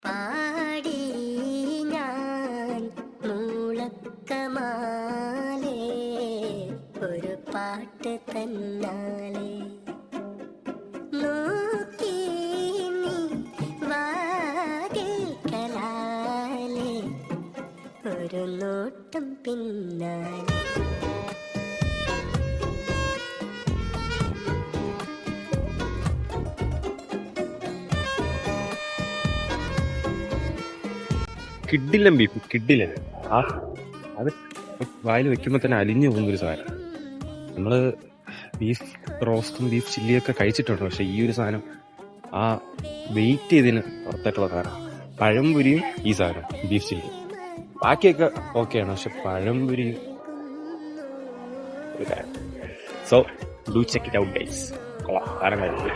പാടി ഞാൻ മൂളക്കമാലേ ഒരു പാട്ട് തന്നാലേ നോക്കി നീ വാതിൽക്കലാലേ ഒരു നോട്ടം പിന്നാലെ കിഡിലൻ ബീഫ് കിഡിലൻ അത് വായിൽ വെക്കുമ്പോൾ തന്നെ അലിഞ്ഞു പോകുന്നൊരു സാധനം. നമ്മൾ ബീഫ് റോസ്റ്റും ബീഫ് ചില്ലിയൊക്കെ കഴിച്ചിട്ടുണ്ട്, പക്ഷെ ഈ ഒരു സാധനം ആ വെയിറ്റ് ചെയ്തതിന് പുറത്തായിട്ടുള്ള സാധനം. പഴംപൊരിയും ഈ സാധനം ബീഫ് ചില്ലി ബാക്കിയൊക്കെ ഓക്കെയാണ്, പക്ഷെ പഴംപൊരിയും ഒരു കാര്യം. So do check it out guys. കൊള്ളാം, സാധനം കഴിച്ചു.